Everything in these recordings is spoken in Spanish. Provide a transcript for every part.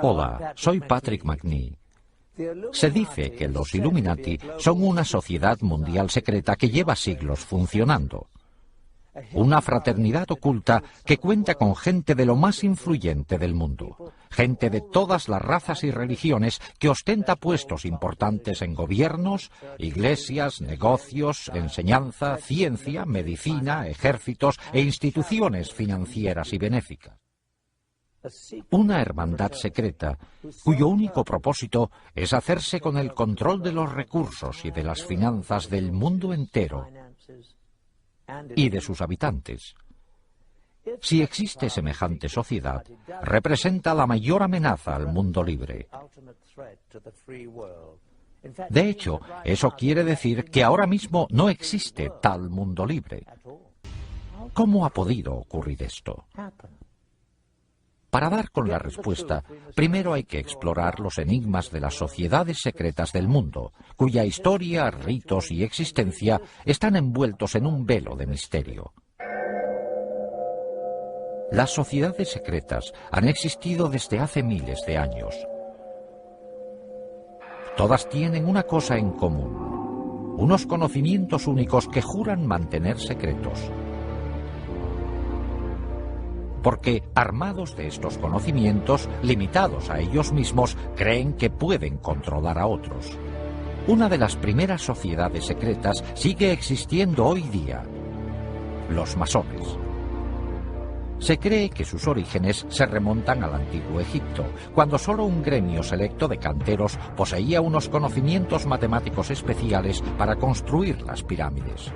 Hola, soy Patrick McNee. Se dice que los Illuminati son una sociedad mundial secreta que lleva siglos funcionando. Una fraternidad oculta que cuenta con gente de lo más influyente del mundo. Gente de todas las razas y religiones que ostenta puestos importantes en gobiernos, iglesias, negocios, enseñanza, ciencia, medicina, ejércitos e instituciones financieras y benéficas. Una hermandad secreta cuyo único propósito es hacerse con el control de los recursos y de las finanzas del mundo entero y de sus habitantes. Si existe semejante sociedad, representa la mayor amenaza al mundo libre. De hecho, eso quiere decir que ahora mismo no existe tal mundo libre. ¿Cómo ha podido ocurrir esto? Para dar con la respuesta, primero hay que explorar los enigmas de las sociedades secretas del mundo, cuya historia, ritos y existencia están envueltos en un velo de misterio. Las sociedades secretas han existido desde hace miles de años. Todas tienen una cosa en común: unos conocimientos únicos que juran mantener secretos. Porque, armados de estos conocimientos, limitados a ellos mismos, creen que pueden controlar a otros. Una de las primeras sociedades secretas sigue existiendo hoy día: los masones. Se cree que sus orígenes se remontan al antiguo Egipto, cuando solo un gremio selecto de canteros poseía unos conocimientos matemáticos especiales para construir las pirámides.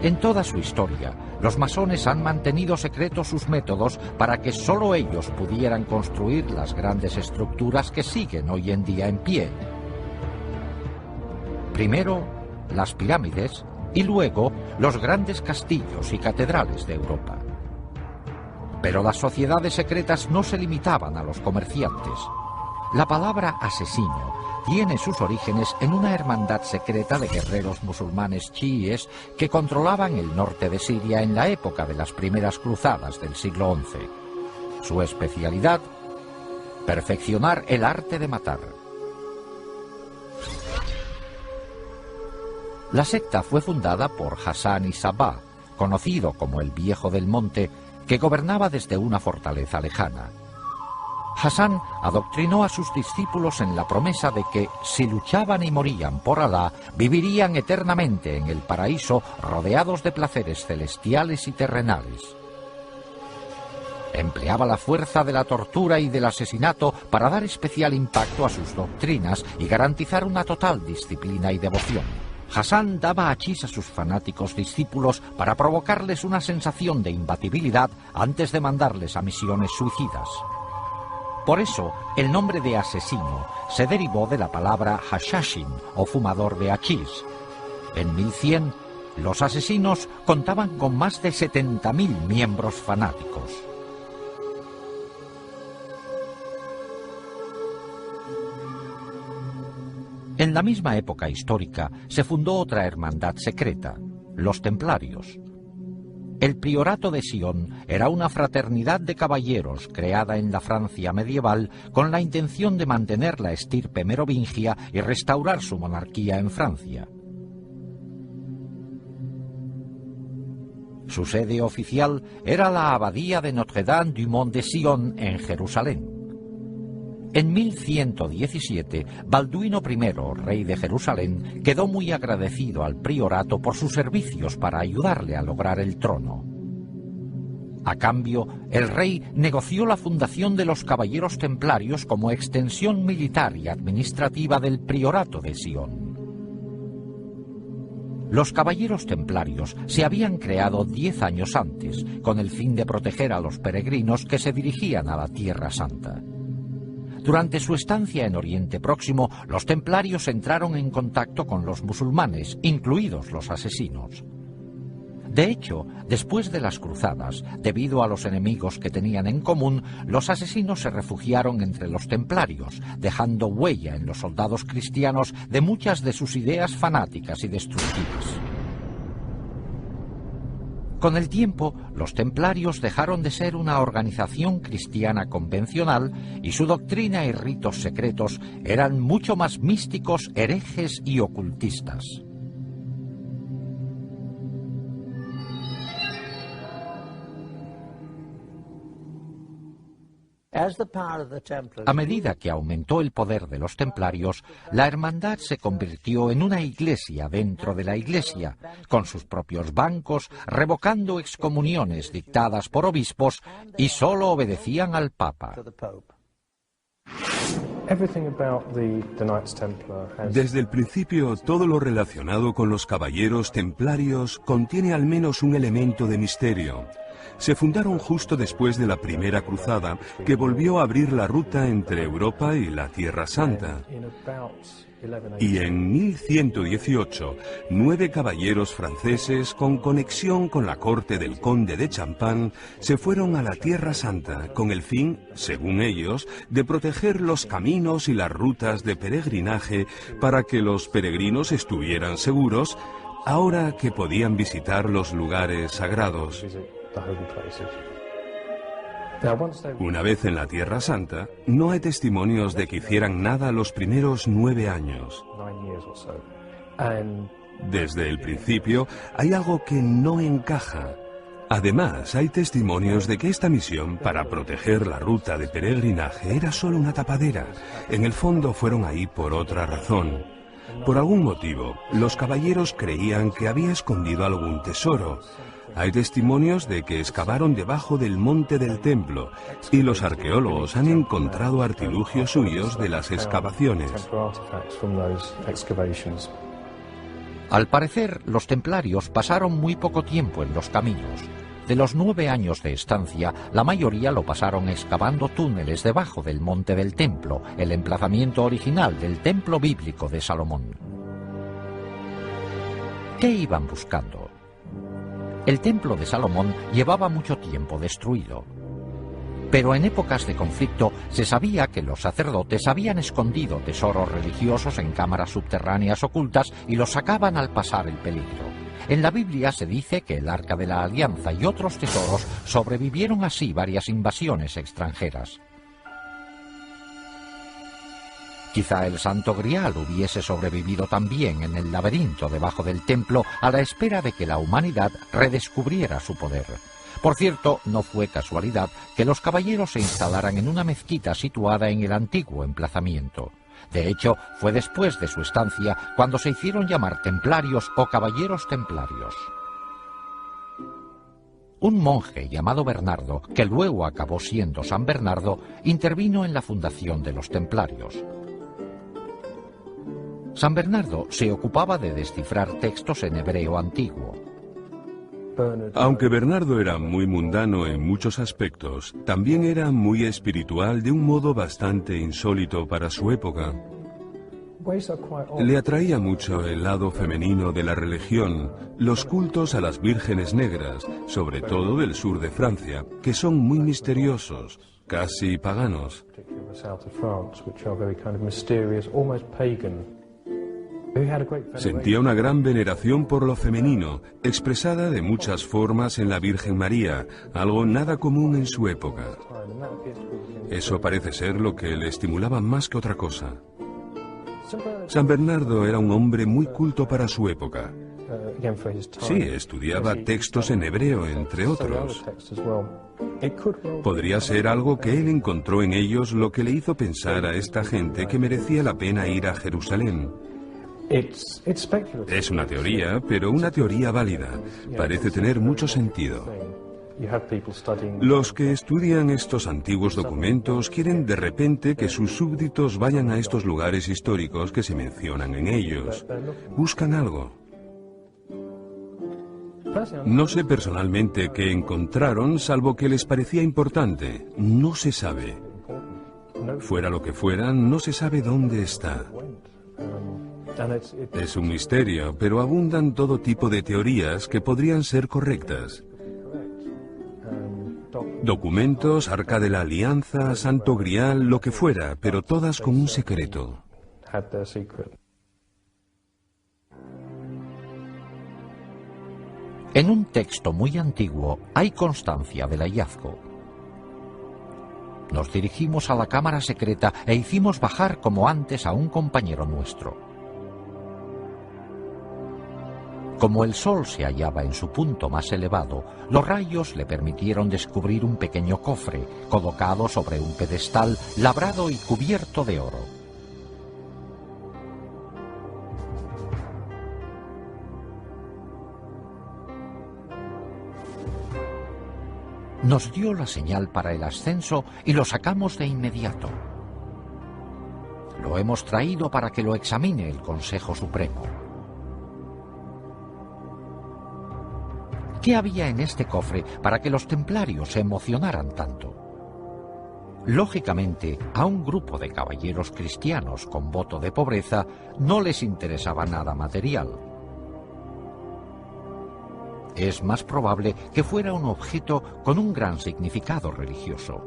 En toda su historia, los masones han mantenido secretos sus métodos para que solo ellos pudieran construir las grandes estructuras que siguen hoy en día en pie. Primero, las pirámides, y luego los grandes castillos y catedrales de Europa. Pero las sociedades secretas no se limitaban a los comerciantes. La palabra asesino tiene sus orígenes en una hermandad secreta de guerreros musulmanes chiíes que controlaban el norte de Siria en la época de las primeras cruzadas del siglo XI. Su especialidad: perfeccionar el arte de matar. La secta fue fundada por Hassan y Sabah, conocido como el Viejo del Monte, que gobernaba desde una fortaleza lejana. Hassan adoctrinó a sus discípulos en la promesa de que, si luchaban y morían por Alá, vivirían eternamente en el paraíso rodeados de placeres celestiales y terrenales. Empleaba la fuerza de la tortura y del asesinato para dar especial impacto a sus doctrinas y garantizar una total disciplina y devoción. Hassan daba hachís a sus fanáticos discípulos para provocarles una sensación de imbatibilidad antes de mandarles a misiones suicidas. Por eso, el nombre de asesino se derivó de la palabra hashashin, o fumador de hachís. En 1100, los asesinos contaban con más de 70.000 miembros fanáticos. En la misma época histórica se fundó otra hermandad secreta, los Templarios. El Priorato de Sion era una fraternidad de caballeros creada en la Francia medieval con la intención de mantener la estirpe merovingia y restaurar su monarquía en Francia. Su sede oficial era la abadía de Notre-Dame du Mont de Sion en Jerusalén. En 1117, Balduino I, rey de Jerusalén, quedó muy agradecido al priorato por sus servicios para ayudarle a lograr el trono. A cambio, el rey negoció la fundación de los Caballeros Templarios como extensión militar y administrativa del priorato de Sion. Los Caballeros Templarios se habían creado 10 años antes, con el fin de proteger a los peregrinos que se dirigían a la Tierra Santa. Durante su estancia en Oriente Próximo, los templarios entraron en contacto con los musulmanes, incluidos los asesinos. De hecho, después de las cruzadas, debido a los enemigos que tenían en común, los asesinos se refugiaron entre los templarios, dejando huella en los soldados cristianos de muchas de sus ideas fanáticas y destructivas. Con el tiempo, los templarios dejaron de ser una organización cristiana convencional y su doctrina y ritos secretos eran mucho más místicos, herejes y ocultistas. A medida que aumentó el poder de los templarios, la hermandad se convirtió en una iglesia dentro de la iglesia, con sus propios bancos, revocando excomuniones dictadas por obispos y solo obedecían al Papa. Desde el principio, todo lo relacionado con los caballeros templarios contiene al menos un elemento de misterio. Se fundaron justo después de la Primera Cruzada, que volvió a abrir la ruta entre Europa y la Tierra Santa. Y en 1118, 9 caballeros franceses con conexión con la corte del conde de Champagne se fueron a la Tierra Santa con el fin, según ellos, de proteger los caminos y las rutas de peregrinaje para que los peregrinos estuvieran seguros ahora que podían visitar los lugares sagrados. Una vez en la Tierra Santa, no hay testimonios de que hicieran nada los primeros 9 años. Desde el principio, hay algo que no encaja. Además, hay testimonios de que esta misión para proteger la ruta de peregrinaje era solo una tapadera. En el fondo fueron ahí por otra razón. Por algún motivo, los caballeros creían que había escondido algún tesoro. Hay testimonios de que excavaron debajo del monte del templo y los arqueólogos han encontrado artilugios suyos de las excavaciones. Al parecer, los templarios pasaron muy poco tiempo en los caminos. De los 9 años de estancia, la mayoría lo pasaron excavando túneles debajo del monte del templo, el emplazamiento original del templo bíblico de Salomón. ¿Qué iban buscando? El templo de Salomón llevaba mucho tiempo destruido. Pero en épocas de conflicto se sabía que los sacerdotes habían escondido tesoros religiosos en cámaras subterráneas ocultas y los sacaban al pasar el peligro. En la Biblia se dice que el Arca de la Alianza y otros tesoros sobrevivieron así varias invasiones extranjeras. Quizá el Santo Grial hubiese sobrevivido también en el laberinto debajo del templo a la espera de que la humanidad redescubriera su poder. Por cierto, no fue casualidad que los caballeros se instalaran en una mezquita situada en el antiguo emplazamiento. De hecho, fue después de su estancia cuando se hicieron llamar templarios o caballeros templarios. Un monje llamado Bernardo, que luego acabó siendo San Bernardo, intervino en la fundación de los templarios. San Bernardo se ocupaba de descifrar textos en hebreo antiguo. Aunque Bernardo era muy mundano en muchos aspectos, también era muy espiritual de un modo bastante insólito para su época. Le atraía mucho el lado femenino de la religión, los cultos a las vírgenes negras, sobre todo del sur de Francia, que son muy misteriosos, casi paganos. Sentía una gran veneración por lo femenino, expresada de muchas formas en la Virgen María, algo nada común en su época. Eso parece ser lo que le estimulaba más que otra cosa. San Bernardo era un hombre muy culto para su época. Sí, estudiaba textos en hebreo, entre otros. Podría ser algo que él encontró en ellos lo que le hizo pensar a esta gente que merecía la pena ir a Jerusalén. Es una teoría, pero una teoría válida. Parece tener mucho sentido. Los que estudian estos antiguos documentos quieren de repente que sus súbditos vayan a estos lugares históricos que se mencionan en ellos. Buscan algo. No sé personalmente qué encontraron, salvo que les parecía importante. No se sabe. Fuera lo que fuera, no se sabe dónde está. Es un misterio, pero abundan todo tipo de teorías que podrían ser correctas. Documentos, Arca de la Alianza, Santo Grial, lo que fuera, pero todas con un secreto. En un texto muy antiguo hay constancia del hallazgo. Nos dirigimos a la cámara secreta e hicimos bajar como antes a un compañero nuestro. Como el sol se hallaba en su punto más elevado, los rayos le permitieron descubrir un pequeño cofre colocado sobre un pedestal labrado y cubierto de oro. Nos dio la señal para el ascenso y lo sacamos de inmediato. Lo hemos traído para que lo examine el Consejo Supremo. ¿Qué había en este cofre para que los templarios se emocionaran tanto? Lógicamente, a un grupo de caballeros cristianos con voto de pobreza no les interesaba nada material. Es más probable que fuera un objeto con un gran significado religioso.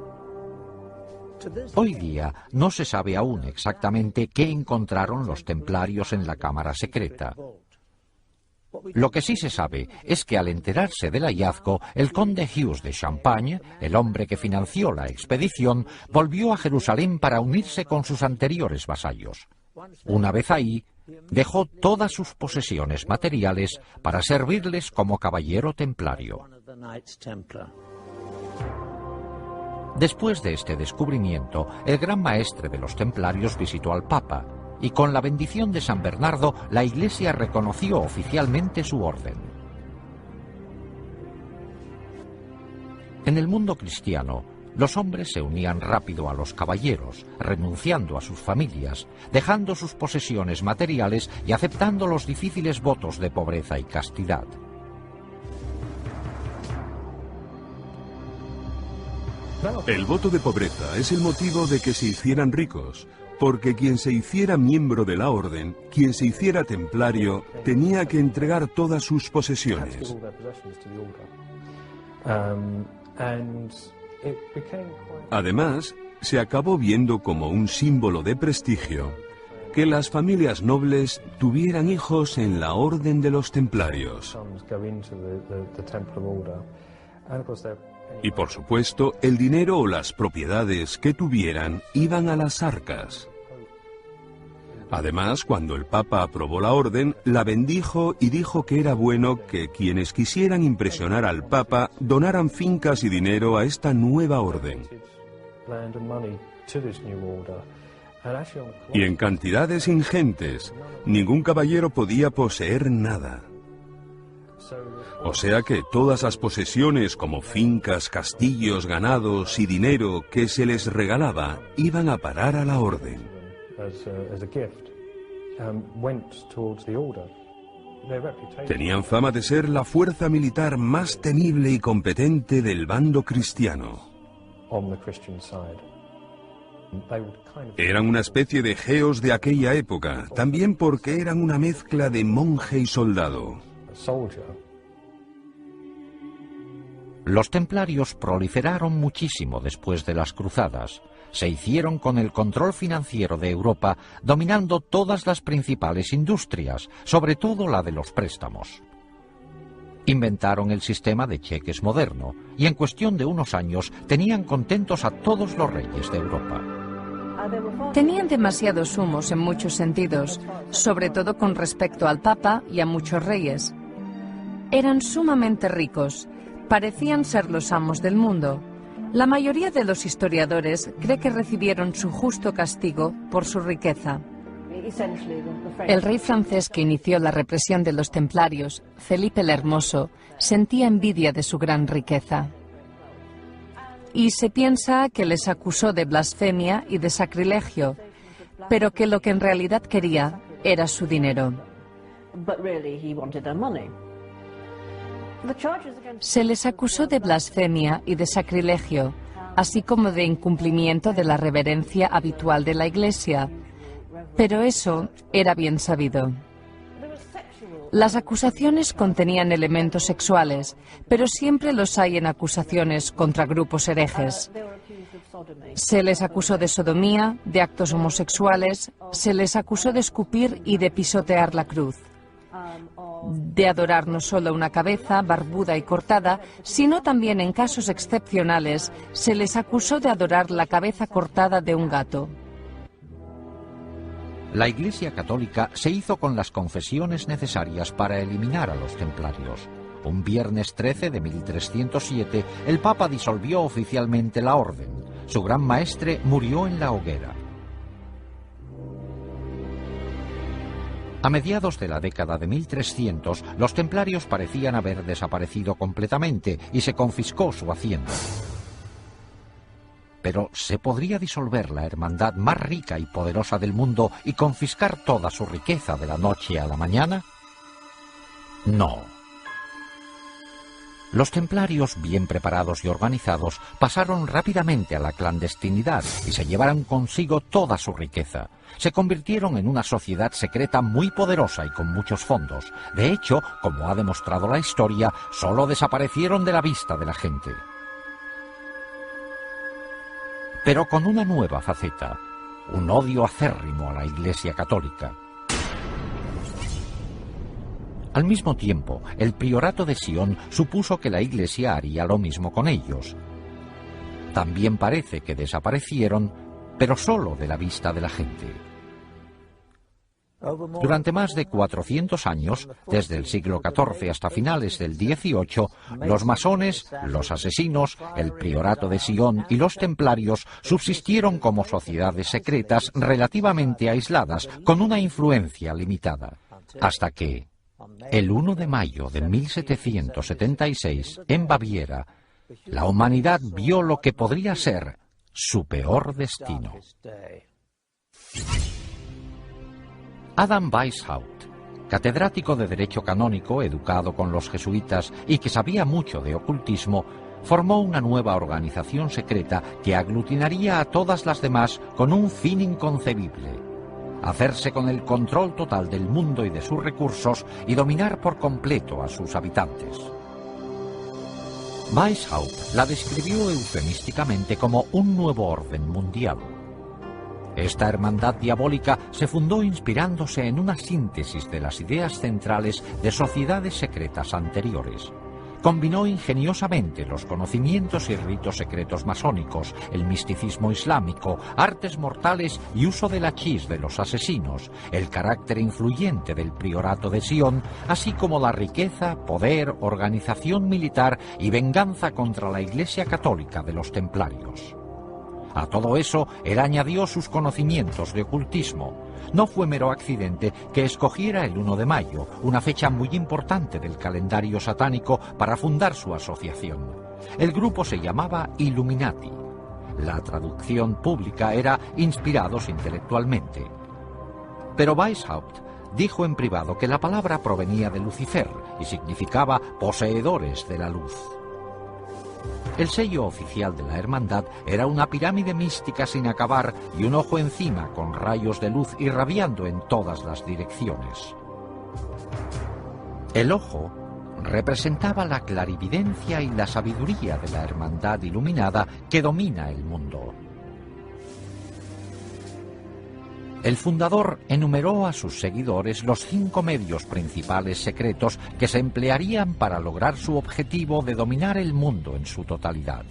Hoy día no se sabe aún exactamente qué encontraron los templarios en la cámara secreta. Lo que sí se sabe es que al enterarse del hallazgo, el conde Hughes de Champagne, el hombre que financió la expedición, volvió a Jerusalén para unirse con sus anteriores vasallos. Una vez ahí, dejó todas sus posesiones materiales para servirles como caballero templario. Después de este descubrimiento, el gran maestre de los templarios visitó al Papa, y con la bendición de San Bernardo, la Iglesia reconoció oficialmente su orden. En el mundo cristiano, los hombres se unían rápido a los caballeros, renunciando a sus familias, dejando sus posesiones materiales y aceptando los difíciles votos de pobreza y castidad. El voto de pobreza es el motivo de que se hicieran ricos, porque quien se hiciera miembro de la orden, quien se hiciera templario, tenía que entregar todas sus posesiones. Además, se acabó viendo como un símbolo de prestigio que las familias nobles tuvieran hijos en la orden de los templarios. Y por supuesto, el dinero o las propiedades que tuvieran iban a las arcas. Además, cuando el Papa aprobó la orden, la bendijo y dijo que era bueno que quienes quisieran impresionar al Papa donaran fincas y dinero a esta nueva orden. Y en cantidades ingentes, ningún caballero podía poseer nada. O sea que todas las posesiones como fincas, castillos, ganados y dinero que se les regalaba iban a parar a la orden. Tenían fama de ser la fuerza militar más temible y competente del bando cristiano. Eran una especie de geos de aquella época, también porque eran una mezcla de monje y soldado. Los templarios proliferaron muchísimo después de las cruzadas. Se hicieron con el control financiero de Europa, dominando todas las principales industrias, sobre todo la de los préstamos. Inventaron el sistema de cheques moderno, y en cuestión de unos años tenían contentos a todos los reyes de Europa. Tenían demasiados humos en muchos sentidos, sobre todo con respecto al Papa y a muchos reyes. Eran sumamente ricos, parecían ser los amos del mundo. La mayoría de los historiadores cree que recibieron su justo castigo por su riqueza. El rey francés que inició la represión de los templarios, Felipe el Hermoso, sentía envidia de su gran riqueza. Y se piensa que les acusó de blasfemia y de sacrilegio, pero que lo que en realidad quería era su dinero. Se les acusó de blasfemia y de sacrilegio, así como de incumplimiento de la reverencia habitual de la Iglesia, pero eso era bien sabido. Las acusaciones contenían elementos sexuales, pero siempre los hay en acusaciones contra grupos herejes. Se les acusó de sodomía, de actos homosexuales, se les acusó de escupir y de pisotear la cruz. de adorar no solo una cabeza barbuda y cortada, sino también en casos excepcionales se les acusó de adorar la cabeza cortada de un gato. La Iglesia Católica se hizo con las confesiones necesarias para eliminar a los templarios. Un viernes 13 de 1307, el Papa disolvió oficialmente la orden. Su gran maestre murió en la hoguera. A mediados de la década de 1300, los templarios parecían haber desaparecido completamente y se confiscó su hacienda. Pero ¿se podría disolver la hermandad más rica y poderosa del mundo y confiscar toda su riqueza de la noche a la mañana? No. Los templarios, bien preparados y organizados, pasaron rápidamente a la clandestinidad y se llevaron consigo toda su riqueza. Se convirtieron en una sociedad secreta muy poderosa y con muchos fondos. De hecho, como ha demostrado la historia, solo desaparecieron de la vista de la gente. Pero con una nueva faceta, un odio acérrimo a la Iglesia Católica. Al mismo tiempo, el priorato de Sion supuso que la Iglesia haría lo mismo con ellos. También parece que desaparecieron, pero solo de la vista de la gente. Durante más de 400 años, desde el siglo XIV hasta finales del XVIII, los masones, los asesinos, el priorato de Sion y los templarios subsistieron como sociedades secretas relativamente aisladas, con una influencia limitada, hasta que, el 1 de mayo de 1776, en Baviera, la humanidad vio lo que podría ser su peor destino. Adam Weishaupt, catedrático de Derecho Canónico, educado con los jesuitas y que sabía mucho de ocultismo, formó una nueva organización secreta que aglutinaría a todas las demás con un fin inconcebible: hacerse con el control total del mundo y de sus recursos y dominar por completo a sus habitantes. Weishaupt la describió eufemísticamente como un nuevo orden mundial. Esta hermandad diabólica se fundó inspirándose en una síntesis de las ideas centrales de sociedades secretas anteriores. Combinó ingeniosamente los conocimientos y ritos secretos masónicos, el misticismo islámico, artes mortales y uso del hachís de los asesinos, el carácter influyente del priorato de Sion, así como la riqueza, poder, organización militar y venganza contra la Iglesia Católica de los templarios. A todo eso, él añadió sus conocimientos de ocultismo. No fue mero accidente que escogiera el 1 de mayo, una fecha muy importante del calendario satánico, para fundar su asociación. El grupo se llamaba Illuminati. La traducción pública era inspirados intelectualmente. Pero Weishaupt dijo en privado que la palabra provenía de Lucifer y significaba poseedores de la luz. El sello oficial de la hermandad era una pirámide mística sin acabar y un ojo encima con rayos de luz irradiando en todas las direcciones. El ojo representaba la clarividencia y la sabiduría de la hermandad iluminada que domina el mundo. El fundador enumeró a sus seguidores los 5 medios principales secretos que se emplearían para lograr su objetivo de dominar el mundo en su totalidad.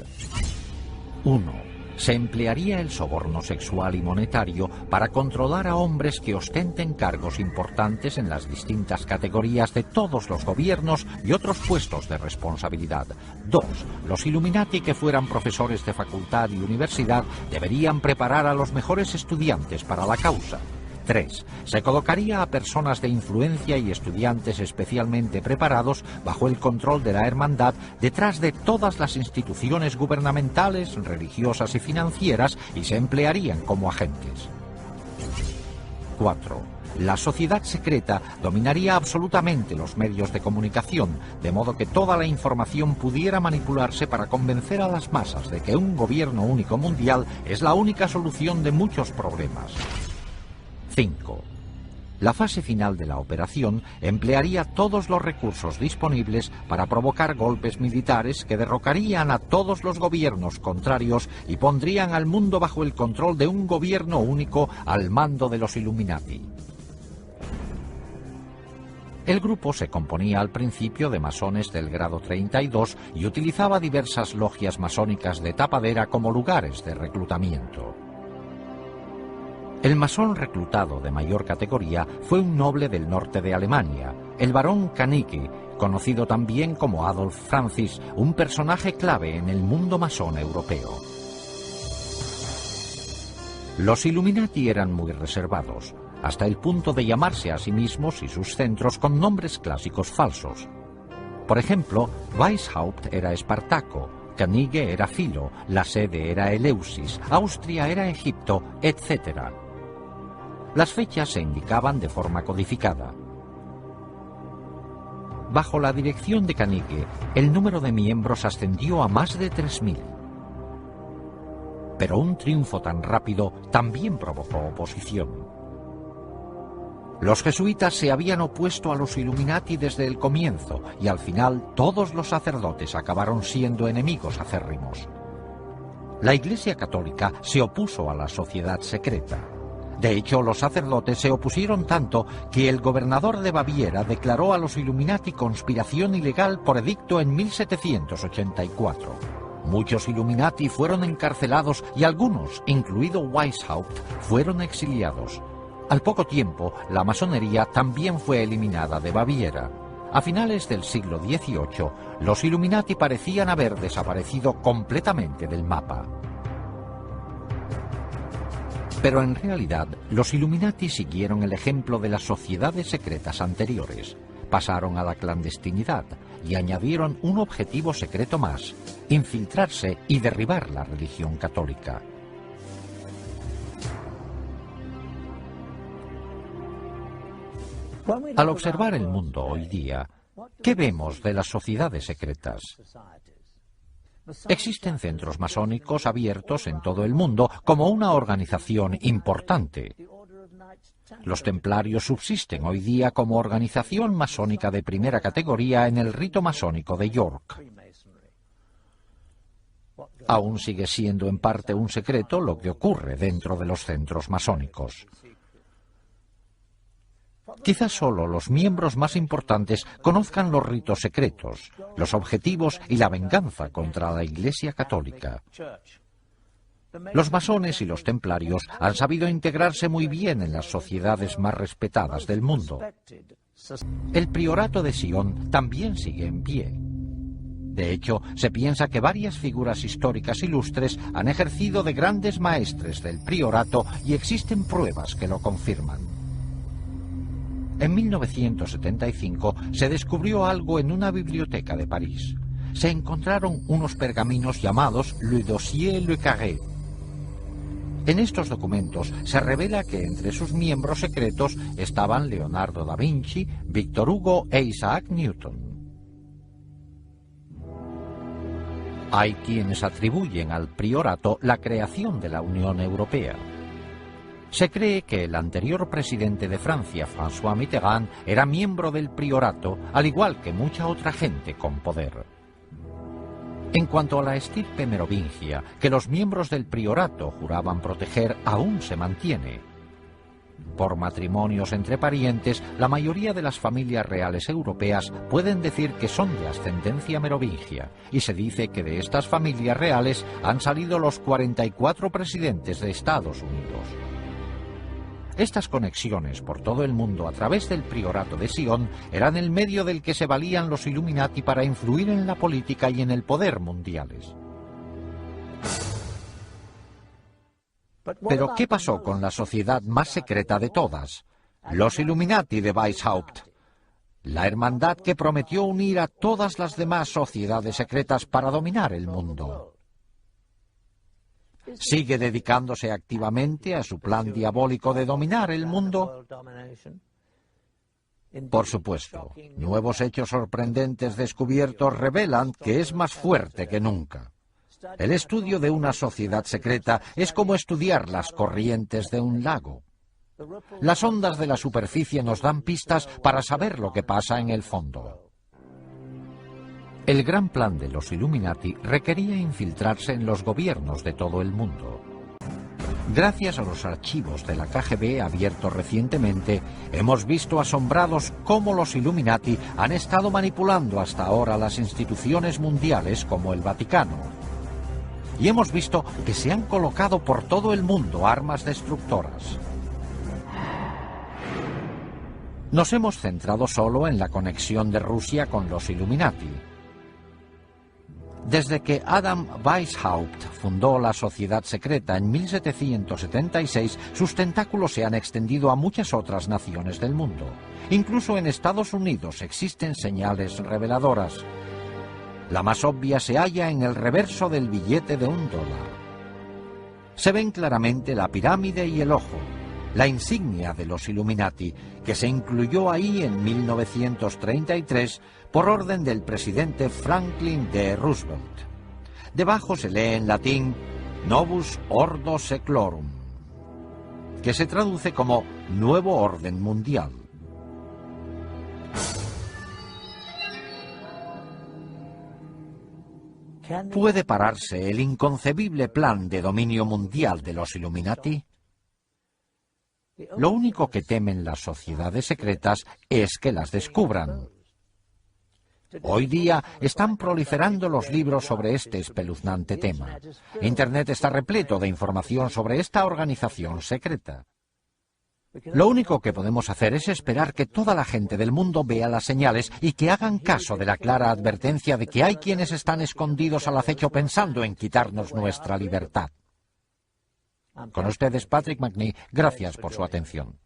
1. Se emplearía el soborno sexual y monetario para controlar a hombres que ostenten cargos importantes en las distintas categorías de todos los gobiernos y otros puestos de responsabilidad. 2. Los Illuminati que fueran profesores de facultad y universidad deberían preparar a los mejores estudiantes para la causa. 3. Se colocaría a personas de influencia y estudiantes especialmente preparados bajo el control de la hermandad detrás de todas las instituciones gubernamentales, religiosas y financieras y se emplearían como agentes. 4. La sociedad secreta dominaría absolutamente los medios de comunicación, de modo que toda la información pudiera manipularse para convencer a las masas de que un gobierno único mundial es la única solución de muchos problemas. 5. La fase final de la operación emplearía todos los recursos disponibles para provocar golpes militares que derrocarían a todos los gobiernos contrarios y pondrían al mundo bajo el control de un gobierno único al mando de los Illuminati. El grupo se componía al principio de masones del grado 32 y utilizaba diversas logias masónicas de tapadera como lugares de reclutamiento. El masón reclutado de mayor categoría fue un noble del norte de Alemania, el barón Kanicki, conocido también como Adolf Francis, un personaje clave en el mundo masón europeo. Los Illuminati eran muy reservados, hasta el punto de llamarse a sí mismos y sus centros con nombres clásicos falsos. Por ejemplo, Weishaupt era Espartaco, Canige era Filo, la sede era Eleusis, Austria era Egipto, etc. Las fechas se indicaban de forma codificada. Bajo la dirección de Canige, el número de miembros ascendió a más de 3000. Pero un triunfo tan rápido también provocó oposición. Los jesuitas se habían opuesto a los Illuminati desde el comienzo y al final todos los sacerdotes acabaron siendo enemigos acérrimos. La Iglesia Católica se opuso a la sociedad secreta. De hecho, los sacerdotes se opusieron tanto que el gobernador de Baviera declaró a los Illuminati conspiración ilegal por edicto en 1784. Muchos Illuminati fueron encarcelados y algunos, incluido Weishaupt, fueron exiliados. Al poco tiempo, la masonería también fue eliminada de Baviera. A finales del siglo XVIII, los Illuminati parecían haber desaparecido completamente del mapa. Pero en realidad, los Illuminati siguieron el ejemplo de las sociedades secretas anteriores. Pasaron a la clandestinidad y añadieron un objetivo secreto más: infiltrarse y derribar la religión católica. Al observar el mundo hoy día, ¿qué vemos de las sociedades secretas? Existen centros masónicos abiertos en todo el mundo como una organización importante. Los templarios subsisten hoy día como organización masónica de primera categoría en el rito masónico de York. Aún sigue siendo en parte un secreto lo que ocurre dentro de los centros masónicos. Quizás solo los miembros más importantes conozcan los ritos secretos, los objetivos y la venganza contra la Iglesia Católica. Los masones y los templarios han sabido integrarse muy bien en las sociedades más respetadas del mundo. El priorato de Sion también sigue en pie. De hecho, se piensa que varias figuras históricas ilustres han ejercido de grandes maestres del priorato y existen pruebas que lo confirman. En 1975 se descubrió algo en una biblioteca de París. Se encontraron unos pergaminos llamados Le Dossier Le Carré. En estos documentos se revela que entre sus miembros secretos estaban Leonardo da Vinci, Víctor Hugo e Isaac Newton. Hay quienes atribuyen al priorato la creación de la Unión Europea. Se cree que el anterior presidente de Francia, François Mitterrand, era miembro del priorato, al igual que mucha otra gente con poder. En cuanto a la estirpe merovingia, que los miembros del priorato juraban proteger, aún se mantiene. Por matrimonios entre parientes, la mayoría de las familias reales europeas pueden decir que son de ascendencia merovingia, y se dice que de estas familias reales han salido los 44 presidentes de Estados Unidos. Estas conexiones por todo el mundo a través del priorato de Sion eran el medio del que se valían los Illuminati para influir en la política y en el poder mundiales. Pero ¿qué pasó con la sociedad más secreta de todas? Los Illuminati de Weishaupt. La hermandad que prometió unir a todas las demás sociedades secretas para dominar el mundo. ¿Sigue dedicándose activamente a su plan diabólico de dominar el mundo? Por supuesto, nuevos hechos sorprendentes descubiertos revelan que es más fuerte que nunca. El estudio de una sociedad secreta es como estudiar las corrientes de un lago. Las ondas de la superficie nos dan pistas para saber lo que pasa en el fondo. El gran plan de los Illuminati requería infiltrarse en los gobiernos de todo el mundo. Gracias a los archivos de la KGB abiertos recientemente, hemos visto asombrados cómo los Illuminati han estado manipulando hasta ahora las instituciones mundiales como el Vaticano. Y hemos visto que se han colocado por todo el mundo armas destructoras. Nos hemos centrado solo en la conexión de Rusia con los Illuminati. Desde que Adam Weishaupt fundó la sociedad secreta en 1776, sus tentáculos se han extendido a muchas otras naciones del mundo. Incluso en Estados Unidos existen señales reveladoras. La más obvia se halla en el reverso del billete de $1. Se ven claramente la pirámide y el ojo, la insignia de los Illuminati, que se incluyó ahí en 1933 por orden del presidente Franklin D. Roosevelt. Debajo se lee en latín Novus Ordo Seclorum, que se traduce como Nuevo Orden Mundial. ¿Puede pararse el inconcebible plan de dominio mundial de los Illuminati? Lo único que temen las sociedades secretas es que las descubran. Hoy día están proliferando los libros sobre este espeluznante tema. Internet está repleto de información sobre esta organización secreta. Lo único que podemos hacer es esperar que toda la gente del mundo vea las señales y que hagan caso de la clara advertencia de que hay quienes están escondidos al acecho pensando en quitarnos nuestra libertad. Con ustedes, Patrick Macnee, gracias por su atención.